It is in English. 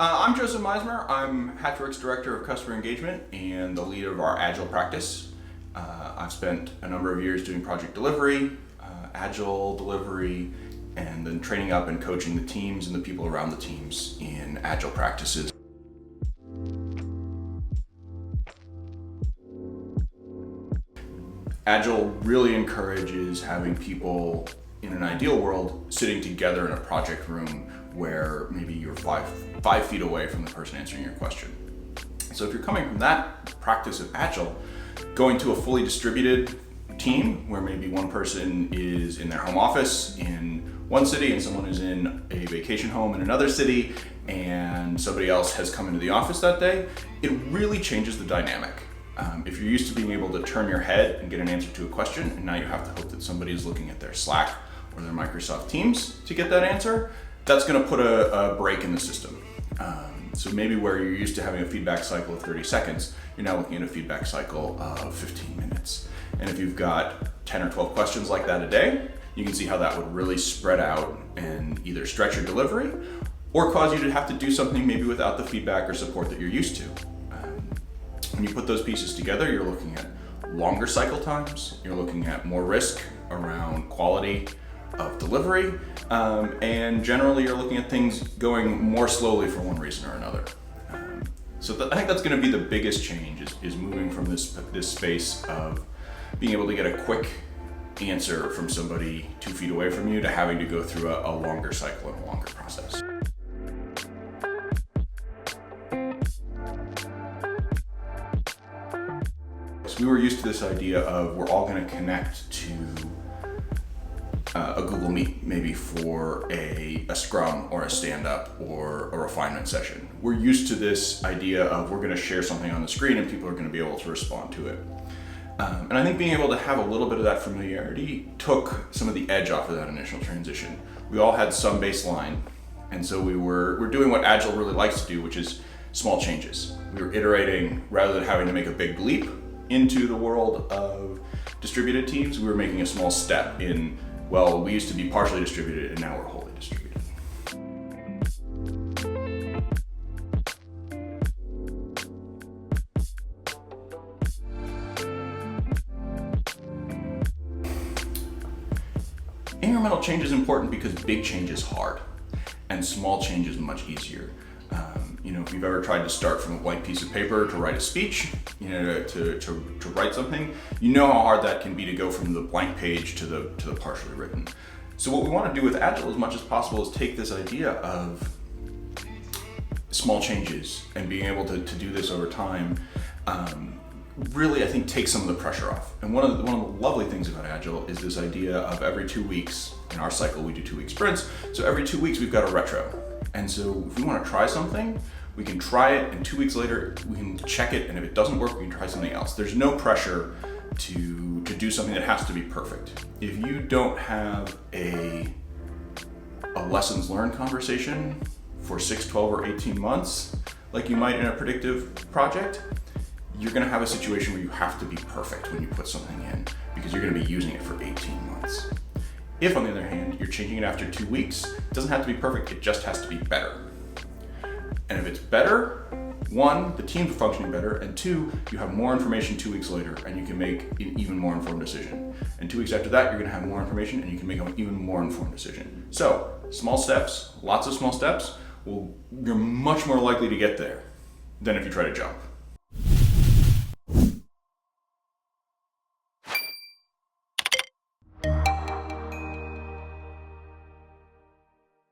I'm Joseph Meismer. I'm HatchWorks Director of Customer Engagement and the leader of our Agile practice. I've spent a number of years doing project delivery, Agile delivery, and then training up and coaching the teams and the people around the teams in Agile practices. Agile really encourages having people, in an ideal world, sitting together in a project room where maybe you're five feet away from the person answering your question. So if you're coming from that practice of Agile, going to a fully distributed team where maybe one person is in their home office in one city and someone is in a vacation home in another city and somebody else has come into the office that day, it really changes the dynamic. If you're used to being able to turn your head and get an answer to a question, and now you have to hope that somebody is looking at their Slack or their Microsoft Teams to get that answer, that's going to put a break in the system. So maybe where you're used to having a feedback cycle of 30 seconds, you're now looking at a feedback cycle of 15 minutes. And if you've got 10 or 12 questions like that a day, you can see how that would really spread out and either stretch your delivery or cause you to have to do something maybe without the feedback or support that you're used to. When you put those pieces together, you're looking at longer cycle times, you're looking at more risk around quality of delivery, and generally you're looking at things going more slowly for one reason or another. I think that's going to be the biggest change is moving from this space of being able to get a quick answer from somebody 2 feet away from you to having to go through a longer cycle and a longer process. We were used to this idea of we're all going to connect to a Google Meet, maybe for a Scrum or a stand-up or a refinement session. We're used to this idea of we're going to share something on the screen and people are going to be able to respond to it. And I think being able to have a little bit of that familiarity took some of the edge off of that initial transition. We all had some baseline, and so we're doing what Agile really likes to do, which is small changes. We were iterating rather than having to make a big leap into the world of distributed teams. We were making a small step in, well, we used to be partially distributed and now we're wholly distributed. Incremental change is important because big change is hard and small change is much easier. If you've ever tried to start from a blank piece of paper to write a speech, to write something, you know how hard that can be to go from the blank page to the partially written. So what we want to do with Agile as much as possible is take this idea of small changes and being able to do this over time, really, I think, take some of the pressure off. And one of the lovely things about Agile is this idea of every 2 weeks, in our cycle we do 2-week sprints, so every 2 weeks we've got a retro. And so if we want to try something, we can try it, and 2 weeks later we can check it, and if it doesn't work, we can try something else. There's no pressure to do something that has to be perfect. If you don't have a lessons learned conversation for 6, 12, or 18 months, like you might in a predictive project, you're going to have a situation where you have to be perfect when you put something in because you're going to be using it for 18 months. If, on the other hand, you're changing it after 2 weeks, it doesn't have to be perfect, it just has to be better. And if it's better, one, the team's functioning better, and two, you have more information 2 weeks later and you can make an even more informed decision. And 2 weeks after that, you're going to have more information and you can make an even more informed decision. So, small steps, lots of small steps, you're much more likely to get there than if you try to jump.